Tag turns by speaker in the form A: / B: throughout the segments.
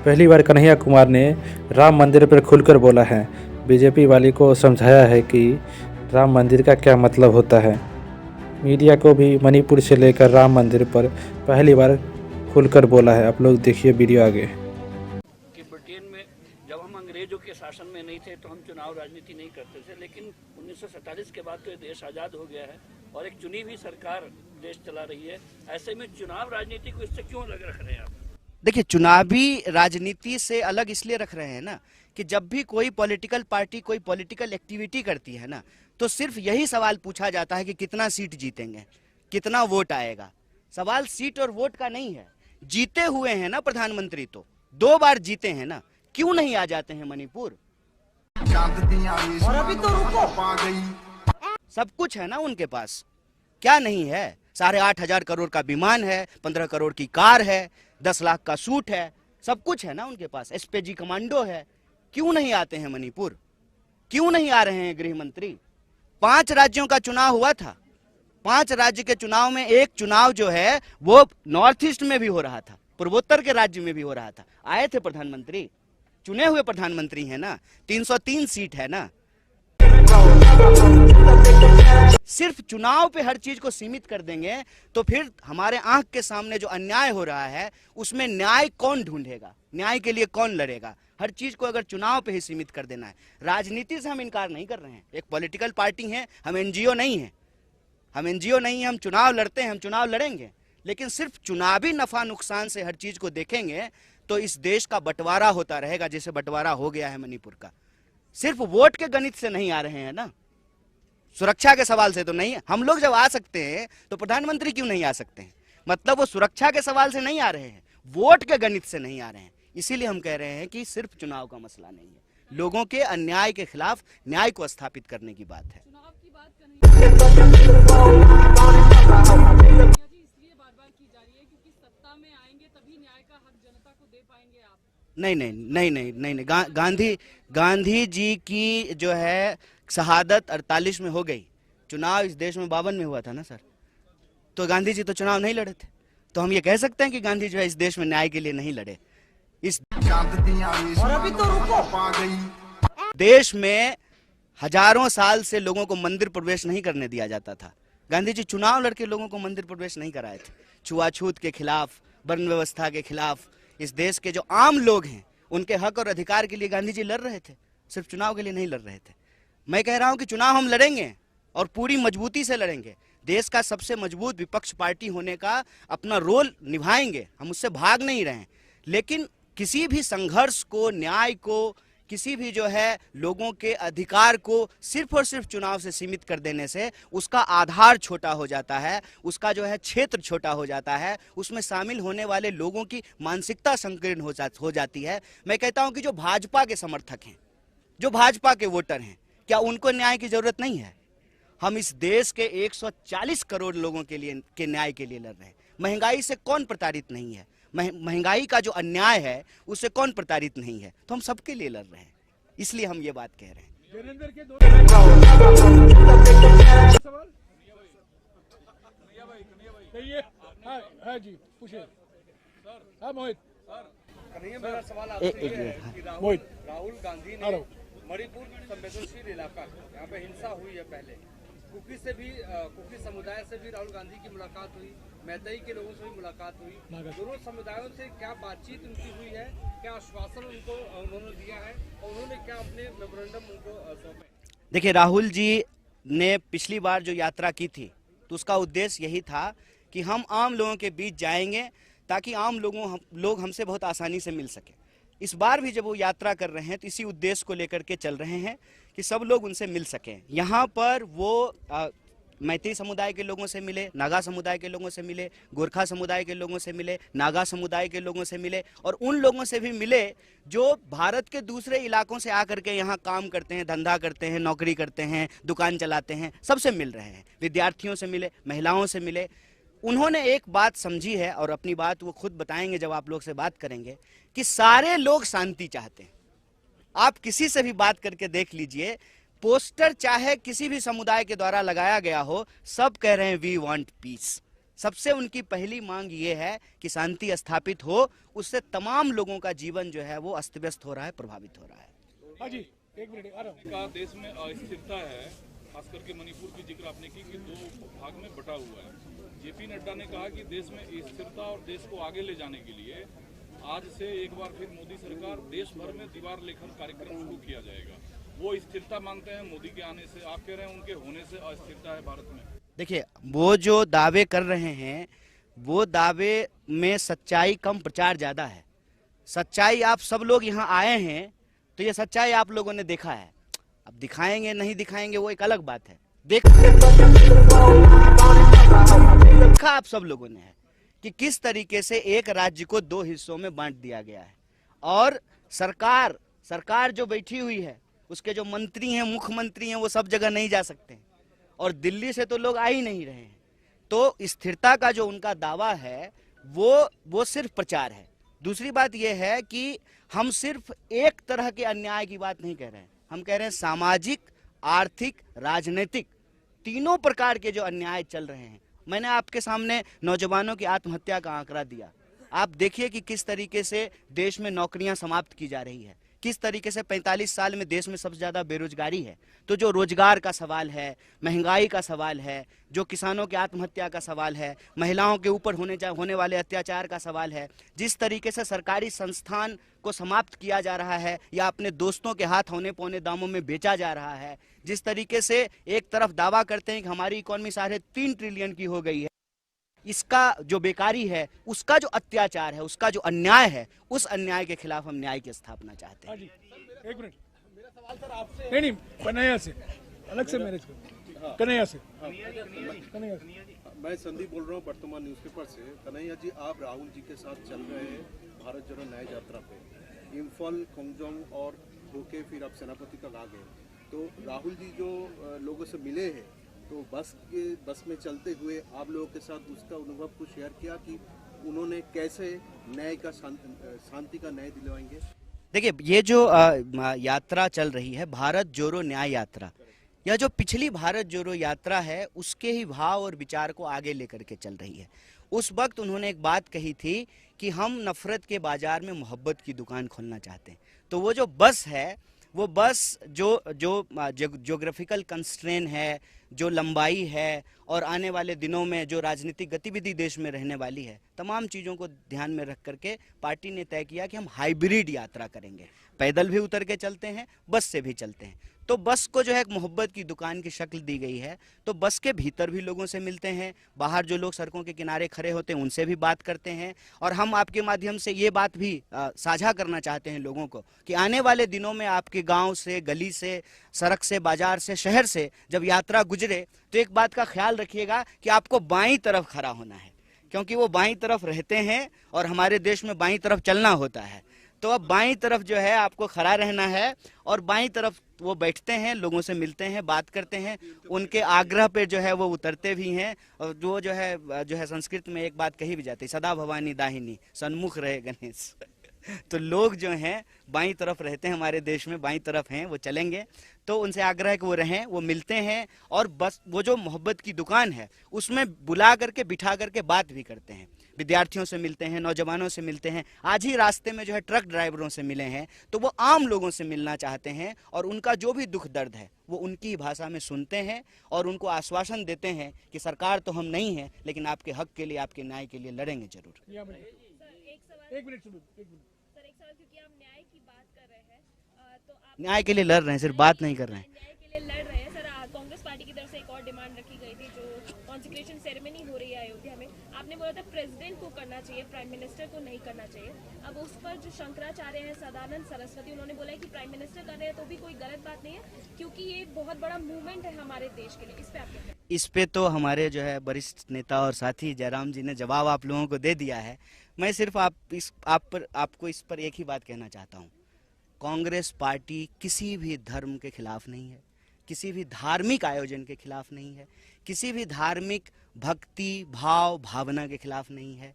A: पहली बार कन्हैया कुमार ने राम मंदिर पर खुलकर बोला है। बीजेपी वाली को समझाया है कि राम मंदिर का क्या मतलब होता है। मीडिया को भी मणिपुर से लेकर राम मंदिर पर पहली बार खुलकर बोला है। आप लोग देखिए वीडियो आगे।
B: कि ब्रिटेन में जब हम अंग्रेजों के शासन में नहीं थे तो हम चुनाव राजनीति नहीं करते थे, लेकिन 1947 के बाद तो ये देश आज़ाद हो गया है और एक चुनी हुई सरकार देश चला रही है। ऐसे में चुनाव राजनीति को इससे क्यों अलग रख रहे हैं आप?
C: देखिए, चुनावी राजनीति से अलग इसलिए रख रहे हैं ना कि जब भी कोई पॉलिटिकल पार्टी कोई पॉलिटिकल एक्टिविटी करती है ना, तो सिर्फ यही सवाल पूछा जाता है कि कितना सीट जीतेंगे, कितना वोट आएगा। सवाल सीट और वोट का नहीं है। जीते हुए हैं ना प्रधानमंत्री, तो 2 बार जीते हैं ना, क्यों नहीं आ जाते हैं मणिपुर? और अभी तो रुको, सब कुछ है ना उनके पास, क्या नहीं है? 8,500 करोड़ का विमान है, 15 करोड़ की कार है, 10 लाख का सूट है, सब कुछ है ना उनके पास। एसपीजी कमांडो है। क्यों नहीं आते हैं मणिपुर? क्यों नहीं आ रहे हैं गृह मंत्री? 5 राज्यों का चुनाव हुआ था। 5 राज्य के चुनाव में एक चुनाव जो है वो नॉर्थ ईस्ट में भी हो रहा था, पूर्वोत्तर के राज्य में भी हो रहा था। आए थे प्रधानमंत्री, चुने हुए प्रधानमंत्री है ना, 303 सीट है ना। सिर्फ चुनाव पे हर चीज को सीमित कर देंगे तो फिर हमारे आंख के सामने जो अन्याय हो रहा है उसमें न्याय कौन ढूंढेगा? न्याय के लिए कौन लड़ेगा? हर चीज को अगर चुनाव पे ही सीमित कर देना है। राजनीति से हम इनकार नहीं कर रहे हैं, एक पॉलिटिकल पार्टी है, हम एनजीओ नहीं है। हम चुनाव लड़ते हैं, हम चुनाव लड़ेंगे, लेकिन सिर्फ चुनावी नफा नुकसान से हर चीज को देखेंगे तो इस देश का बंटवारा होता रहेगा, जैसे बंटवारा हो गया है मणिपुर का। सिर्फ वोट के गणित से नहीं आ रहे हैं ना, सुरक्षा के सवाल से तो नहीं है। हम लोग जब आ सकते हैं तो प्रधानमंत्री क्यों नहीं आ सकते हैं? मतलब वो सुरक्षा के सवाल से नहीं आ रहे हैं, वोट के गणित से नहीं आ रहे हैं। इसीलिए हम कह रहे हैं कि सिर्फ चुनाव का मसला नहीं है, लोगों के अन्याय के खिलाफ न्याय को स्थापित करने की बात है।
D: चुनाव की बात इसलिए बार-बार की जा रही है क्योंकि सत्ता में आएंगे तभी न्याय का हक जनता को दे पाएंगे आप।
C: नहीं, गांधी जी की जो है शहादत 48 में हो गई। चुनाव इस देश में 52 में हुआ था ना सर, तो गांधी जी तो चुनाव नहीं लड़े थे। तो हम ये कह सकते हैं कि गांधी जो है इस देश में न्याय के लिए नहीं लड़े। इस और अभी तो रुको, देश में हजारों साल से लोगों को मंदिर प्रवेश नहीं करने दिया जाता था। गांधी जी चुनाव लड़के लोगों को मंदिर प्रवेश नहीं कराए थे। छुआछूत के खिलाफ, वर्ण व्यवस्था के खिलाफ, इस देश के जो आम लोग हैं उनके हक और अधिकार के लिए गांधी जी लड़ रहे थे, सिर्फ चुनाव के लिए नहीं लड़ रहे थे। मैं कह रहा हूं कि चुनाव हम लड़ेंगे और पूरी मजबूती से लड़ेंगे। देश का सबसे मजबूत विपक्ष पार्टी होने का अपना रोल निभाएंगे, हम उससे भाग नहीं रहे हैं। लेकिन किसी भी संघर्ष को, न्याय को, किसी भी जो है लोगों के अधिकार को सिर्फ और सिर्फ चुनाव से सीमित कर देने से उसका आधार छोटा हो जाता है, उसका जो है क्षेत्र छोटा हो जाता है, उसमें शामिल होने वाले लोगों की मानसिकता संकीर्ण हो जाती है। मैं कहता हूं कि जो भाजपा के समर्थक हैं, जो भाजपा के वोटर हैं, क्या उनको न्याय की जरूरत नहीं है? हम इस देश के 140 करोड़ लोगों के लिए के न्याय के लिए लड़ रहे हैं। महंगाई से कौन प्रताड़ित नहीं है? महंगाई का जो अन्याय है उससे कौन प्रताड़ित नहीं है? तो हम सबके लिए लड़ रहे हैं, इसलिए हम ये बात कह रहे हैं।
E: राहुल गांधी ने मणिपुर संवेदनशील इलाका, यहाँ पे हिंसा हुई है पहले, कुकी समुदाय से भी राहुल गांधी की मुलाकात हुई, मैतई के लोगों से भी मुलाकात हुई। दोनों समुदायों से क्या बातचीत उनकी हुई है? क्या आश्वासन उन्होंने दिया है और उन्होंने क्या अपने मेमोरेंडम उनको सौंपे?
C: देखिए, राहुल जी ने पिछली बार जो यात्रा की थी तो उसका उद्देश्य यही था कि हम आम लोगों के बीच जाएंगे ताकि आम लोग हमसे बहुत आसानी से मिल सके। इस बार भी जब वो यात्रा कर रहे हैं तो इसी उद्देश्य को लेकर के चल रहे हैं कि सब लोग उनसे मिल सकें। यहाँ पर वो मैती समुदाय के लोगों से मिले, नागा समुदाय के लोगों से मिले, गोरखा समुदाय के लोगों से मिले, नागा समुदाय के लोगों से मिले और उन लोगों से भी मिले जो भारत के दूसरे इलाकों से आकर के यहाँ काम करते हैं, धंधा करते हैं, नौकरी करते हैं, दुकान चलाते हैं, सबसे मिल रहे हैं। विद्यार्थियों से मिले, महिलाओं से मिले। उन्होंने एक बात समझी है और अपनी बात वो खुद बताएंगे जब आप लोग से बात करेंगे कि सारे लोग शांति चाहते हैं। आप किसी से भी बात करके देख लीजिए, पोस्टर चाहे किसी भी समुदाय के द्वारा लगाया गया हो, सब कह रहे हैं वी वांट पीस। सबसे उनकी पहली मांग ये है कि शांति स्थापित हो, उससे तमाम लोगों का जीवन जो है वो अस्त व्यस्त हो रहा है, प्रभावित हो रहा है।
F: हाँ जी, एक मिनट आ रहा हूँ।
G: का देश में अस्थिरता है, खास करके मणिपुर की जिक्र आपने की कि 2 भाग में बटा हुआ है। जेपी नड्डा ने कहा कि देश में स्थिरता और देश को आगे ले जाने के लिए आज से एक बार फिर मोदी सरकार देश भर में दीवार लेखन कार्यक्रम शुरू किया जाएगा। वो स्थिरता मांगते हैं मोदी के आने से, आप कह रहे हैं उनके होने से अस्थिरता है भारत में।
C: देखिए, वो जो दावे कर रहे हैं वो दावे में सच्चाई कम, प्रचार ज्यादा है। सच्चाई आप सब लोग यहाँ आए हैं तो ये सच्चाई आप लोगों ने देखा है। अब दिखाएंगे नहीं दिखाएंगे वो एक अलग बात है। देखा आप सब लोगों ने है कि किस तरीके से एक राज्य को 2 हिस्सों में बांट दिया गया है, और सरकार जो बैठी हुई है उसके जो मंत्री हैं, मुख्यमंत्री हैं, वो सब जगह नहीं जा सकते हैं, और दिल्ली से तो लोग आ ही नहीं रहे हैं। तो स्थिरता का जो उनका दावा है वो सिर्फ प्रचार है। दूसरी बात यह है कि हम सिर्फ एक तरह के अन्याय की बात नहीं कह रहे हैं, हम कह रहे हैं सामाजिक, आर्थिक, राजनीतिक, तीनों प्रकार के जो अन्याय चल रहे हैं। मैंने आपके सामने नौजवानों की आत्महत्या का आंकड़ा दिया। आप देखिए कि किस तरीके से देश में नौकरियां समाप्त की जा रही है, किस तरीके से 45 साल में देश में सबसे ज्यादा बेरोजगारी है। तो जो रोजगार का सवाल है, महंगाई का सवाल है, जो किसानों की आत्महत्या का सवाल है, महिलाओं के ऊपर होने वाले अत्याचार का सवाल है, जिस तरीके से सरकारी संस्थान को समाप्त किया जा रहा है या अपने दोस्तों के हाथ होने पौने दामों में बेचा जा रहा है, जिस तरीके से एक तरफ दावा करते हैं कि हमारी इकोनॉमी 3.5 ट्रिलियन की हो गई है, इसका जो बेकारी है, उसका जो अत्याचार है, उसका जो अन्याय है, उस अन्याय के खिलाफ हम न्याय की स्थापना चाहते हैं।
F: हाँ जी, एक मिनट। मेरा सवाल सर आपसे नहीं, कन्हैया से अलग से मैनेज करो। कन्हैया से।
H: मैं संदीप बोल रहा हूँ वर्तमान न्यूज़पेपर से। कन्हैया जी, आप राहुल जी के साथ चल रहे हैं भारत जोड़ो न्याय यात्रा पे, इम्फाल, खोंगजोंग और होके फिर आप सेनापति तक आ गए। तो राहुल जी जो लोगों से मिले हैं, तो बस में चलते हुए आप लोगों के साथ उसका अनुभव को शेयर किया कि उन्होंने कैसे न्याय का, शांति का न्याय दिलवाएंगे।
C: देखिए, ये जो यात्रा चल रही है भारत जोड़ो न्याय यात्रा, या जो पिछली भारत जोड़ो यात्रा है उसके ही भाव और विचार को आगे लेकर के चल रही है। उस वक्त उन्होंने एक बात कही थी कि हम नफरत के बाजार में मोहब्बत की दुकान खोलना चाहते हैं। तो वो जो बस है, वो बस जो ज्योग्राफिकल कंस्ट्रेन है, जो लंबाई है, और आने वाले दिनों में जो राजनीतिक गतिविधि देश में रहने वाली है, तमाम चीज़ों को ध्यान में रख करके पार्टी ने तय किया कि हम हाइब्रिड यात्रा करेंगे। पैदल भी उतर के चलते हैं, बस से भी चलते हैं। तो बस को जो है एक मोहब्बत की दुकान की शक्ल दी गई है। तो बस के भीतर भी लोगों से मिलते हैं, बाहर जो लोग सड़कों के किनारे खड़े होते हैं उनसे भी बात करते हैं, और हम आपके माध्यम से ये बात भी साझा करना चाहते हैं लोगों को कि आने वाले दिनों में आपके गांव से, गली से, सड़क से, बाजार से, शहर से जब यात्रा गुजरे तो एक बात का ख्याल रखिएगा कि आपको बाईं तरफ खड़ा होना है, क्योंकि वो बाईं तरफ रहते हैं और हमारे देश में बाईं तरफ चलना होता है। तो अब बाईं तरफ जो है आपको खड़ा रहना है, और बाईं तरफ वो बैठते हैं, लोगों से मिलते हैं, बात करते हैं, उनके आग्रह पे जो है वो उतरते भी हैं। और जो है संस्कृत में एक बात कही भी जाती है, सदा भवानी दाहिनी सन्मुख रहे गणेश। तो लोग जो हैं बाईं तरफ रहते हैं, हमारे देश में बाईं तरफ हैं, वो चलेंगे। तो उनसे आग्रह है कि वो रहें, वो मिलते हैं, और बस वो जो मोहब्बत की दुकान है उसमें बुला करके, बिठा करके बात भी करते हैं। विद्यार्थियों से मिलते हैं, नौजवानों से मिलते हैं। आज ही रास्ते में जो है ट्रक ड्राइवरों से मिले हैं। तो वो आम लोगों से मिलना चाहते हैं, और उनका जो भी दुख दर्द है वो उनकी भाषा में सुनते हैं, और उनको आश्वासन देते हैं कि सरकार तो हम नहीं है, लेकिन आपके हक के लिए, आपके न्याय के लिए लड़ेंगे जरूर।
F: एक मिनट सुनो, एक मिनट
I: सर, एक सवाल, क्योंकि आप न्याय की बात कर रहे हैं, तो आप
C: न्याय के लिए लड़ रहे हैं, सिर्फ बात नहीं कर रहे हैं।
I: न्याय के लिए लड़ रहे हैं। सर, कांग्रेस पार्टी की तरफ से एक और डिमांड रखी गई थी, जो कॉन्सिक्रेशन सेरेमनी हो रही है अयोध्या में, आपने बोला था प्रेसिडेंट को करना चाहिए, प्राइम मिनिस्टर को नहीं करना चाहिए। अब उस पर जो शंकराचार्य हैं, सदानंद सरस्वती, उन्होंने बोला है कि प्राइम मिनिस्टर कर रहे हैं तो भी कोई गलत बात नहीं है, क्योंकि ये एक बहुत बड़ा मूवमेंट है हमारे देश के लिए। इस पे आप क्या कहें?
C: इस पे तो हमारे जो है वरिष्ठ नेता और साथी जयराम जी ने जवाब आप लोगों को दे दिया है। मैं सिर्फ आपको इस पर एक ही बात कहना चाहता हूँ, कांग्रेस पार्टी किसी भी धर्म के खिलाफ नहीं है, किसी भी धार्मिक आयोजन के खिलाफ नहीं है, किसी भी धार्मिक भक्ति, भाव, भावना के खिलाफ नहीं है।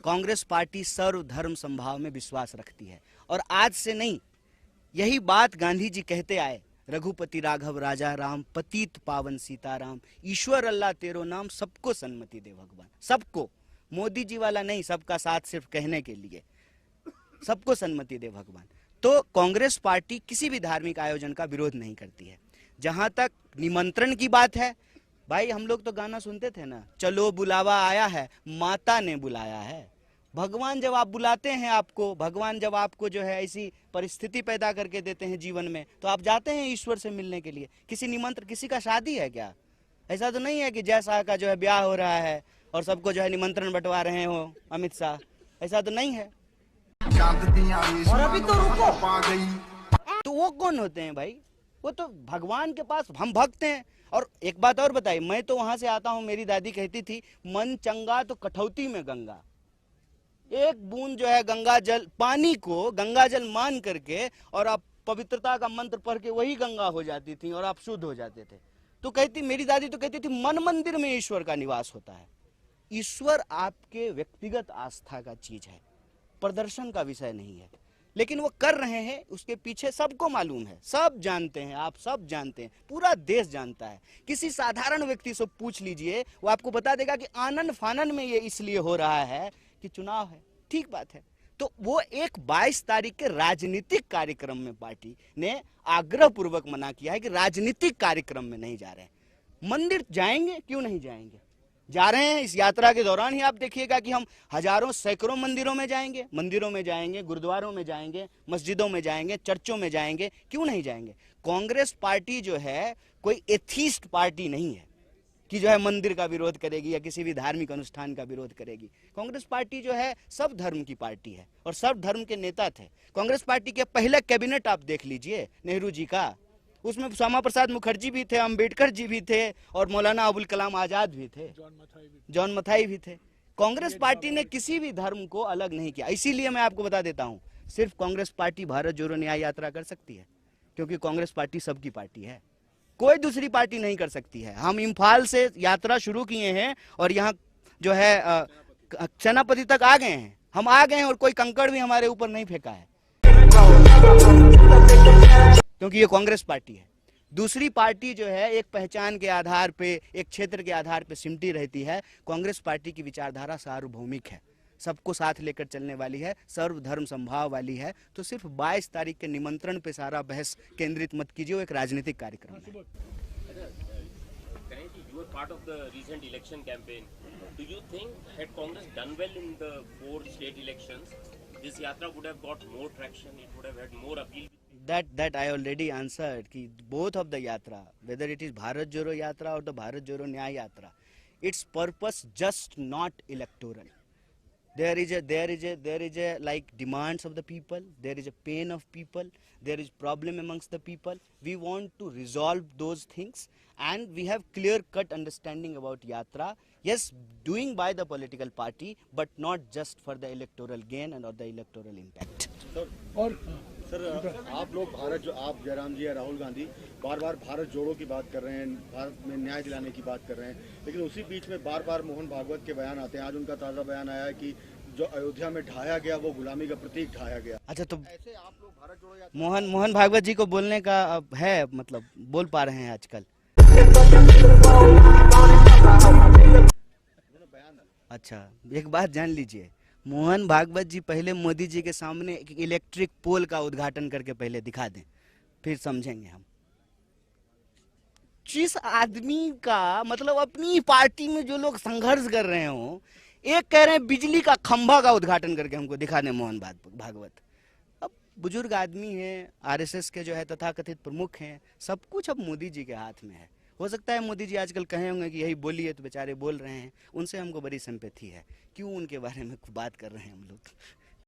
C: कांग्रेस पार्टी सर्वधर्म समभाव में विश्वास रखती है, और आज से नहीं, यही बात गांधी जी कहते आए। रघुपति राघव राजा राम, पतित पावन सीताराम, ईश्वर अल्लाह तेरो नाम, सबको सन्मति दे भगवान। सबको, मोदी जी वाला नहीं, सबका साथ सिर्फ कहने के लिए, सबको सन्मति दे भगवान। तो कांग्रेस पार्टी किसी भी धार्मिक आयोजन का विरोध नहीं करती है। जहां तक निमंत्रण की बात है, भाई हम लोग तो गाना सुनते थे ना, चलो बुलावा आया है, माता ने बुलाया है। भगवान जब आप बुलाते हैं आपको, भगवान जब आपको जो है ऐसी परिस्थिति पैदा करके देते हैं जीवन में, तो आप जाते हैं ईश्वर से मिलने के लिए। किसी निमंत्रण, किसी का शादी है क्या? ऐसा तो नहीं है कि जय शाह का जो है ब्याह हो रहा है और सबको जो है निमंत्रण बंटवा रहे हो अमित शाह, ऐसा तो नहीं है।
J: और अभी तो रुको,
C: तो वो कौन होते हैं भाई? वो तो भगवान के पास हम भक्त हैं। और एक बात और बताइए, मैं तो वहां से आता हूं, मेरी दादी कहती थी मन चंगा तो कठौती में गंगा। एक बूंद जो है गंगा जल, पानी को गंगा जल मान करके और आप पवित्रता का मंत्र पढ़ के वही गंगा हो जाती थी और आप शुद्ध हो जाते थे। तो कहती, मेरी दादी तो कहती थी मन मंदिर में ईश्वर का निवास होता है। ईश्वर आपके व्यक्तिगत आस्था का चीज है, प्रदर्शन का विषय नहीं है। लेकिन वो कर रहे हैं, उसके पीछे सबको मालूम है, सब जानते हैं, आप सब जानते हैं, पूरा देश जानता है। किसी साधारण व्यक्ति से पूछ लीजिए, वो आपको बता देगा कि आनन फानन में ये इसलिए हो रहा है कि चुनाव है। ठीक बात है। तो वो एक 22 तारीख के राजनीतिक कार्यक्रम में पार्टी ने आग्रह पूर्वक मना किया है कि राजनीतिक कार्यक्रम में नहीं जा रहे हैं। मंदिर जाएंगे, क्यों नहीं जाएंगे, जा रहे हैं। इस यात्रा के दौरान ही आप देखिएगा कि हम हजारों सैकड़ों मंदिरों में जाएंगे, गुरुद्वारों में जाएंगे, मस्जिदों में जाएंगे, चर्चों में जाएंगे, क्यों नहीं जाएंगे। कांग्रेस पार्टी जो है कोई एथीस्ट पार्टी नहीं है कि जो है मंदिर का विरोध करेगी या किसी भी धार्मिक अनुष्ठान का विरोध करेगी। कांग्रेस पार्टी जो है सब धर्म की पार्टी है और सब धर्म के नेता थे। कांग्रेस पार्टी के पहले कैबिनेट आप देख लीजिए नेहरू जी का, उसमें श्यामा प्रसाद मुखर्जी भी थे, अंबेडकर जी भी थे और मौलाना अबुल कलाम आजाद भी थे, जॉन मथाई भी थे। कांग्रेस पार्टी ने किसी भी धर्म को अलग नहीं किया। इसीलिए मैं आपको बता देता हूं, सिर्फ कांग्रेस पार्टी भारत जोड़ो न्याय यात्रा कर सकती है, क्योंकि कांग्रेस पार्टी सबकी पार्टी है, कोई दूसरी पार्टी नहीं कर सकती है। हम इम्फाल से यात्रा शुरू किए हैं और यहाँ जो है सेनापति तक आ गए हैं, हम आ गए हैं और कोई कंकड़ भी हमारे ऊपर नहीं फेंका है, क्योंकि ये कांग्रेस पार्टी है। दूसरी पार्टी जो है एक पहचान के आधार पे, एक क्षेत्र के आधार पे सिमटी रहती है। कांग्रेस पार्टी की विचारधारा सार्वभौमिक है, सबको साथ लेकर चलने वाली है, सर्वधर्म संभाव वाली है। तो सिर्फ 22 तारीख के निमंत्रण पे सारा बहस केंद्रित मत कीजिए, वो एक राजनीतिक कार्यक्रम है।
K: You were part of the recent election campaign. Do you think had Congress done well in the 4 state elections, this yatra would have got more traction, it would have had more appeal?
C: That I already answered कि both of the yatra, whether it is Bharat Jodo Yatra or the Bharat Jodo Nyay Yatra, its purpose just not electoral. There is a like demands of the people, there is a pain of people, there is problem amongst the people. We want to resolve those things and we have clear cut understanding about yatra. Yes, doing by the political party, but not just for the electoral gain and or the electoral impact.
F: और
H: sir आप लोग आप जयराम जी या राहुल गांधी बार बार भारत जोड़ो की बात कर रहे हैं, भारत में न्याय दिलाने की बात कर रहे हैं, लेकिन उसी बीच में बार बार मोहन भागवत के बयान आते हैं। आज उनका ताज़ा बयान आया है कि जो अयोध्या में ढाया गया वो गुलामी का प्रतीक ढाया गया।
C: अच्छा, तो
H: ऐसे आप लोग भारत जोड़ो या
C: मोहन भागवत जी को बोलने का अब है, मतलब बोल पा रहे हैं आजकल। अच्छा, एक बात जान लीजिए, मोहन भागवत जी पहले मोदी जी के सामने एक इलेक्ट्रिक पोल का उद्घाटन करके पहले दिखा दें, फिर समझेंगे हम। जिस आदमी का मतलब अपनी पार्टी में जो लोग संघर्ष कर रहे हो, एक कह रहे हैं बिजली का खंभा का उद्घाटन करके हमको दिखा दें मोहन भागवत। अब बुजुर्ग आदमी हैं, आरएसएस के जो है तथाकथित प्रमुख हैं, सब कुछ अब मोदी जी के हाथ में है। हो सकता है मोदी जी आजकल कहे होंगे कि यही बोलिए, तो बेचारे बोल रहे हैं, उनसे हमको बड़ी सिंपैथी है। क्यों उनके बारे में बात कर रहे हैं हम लोग।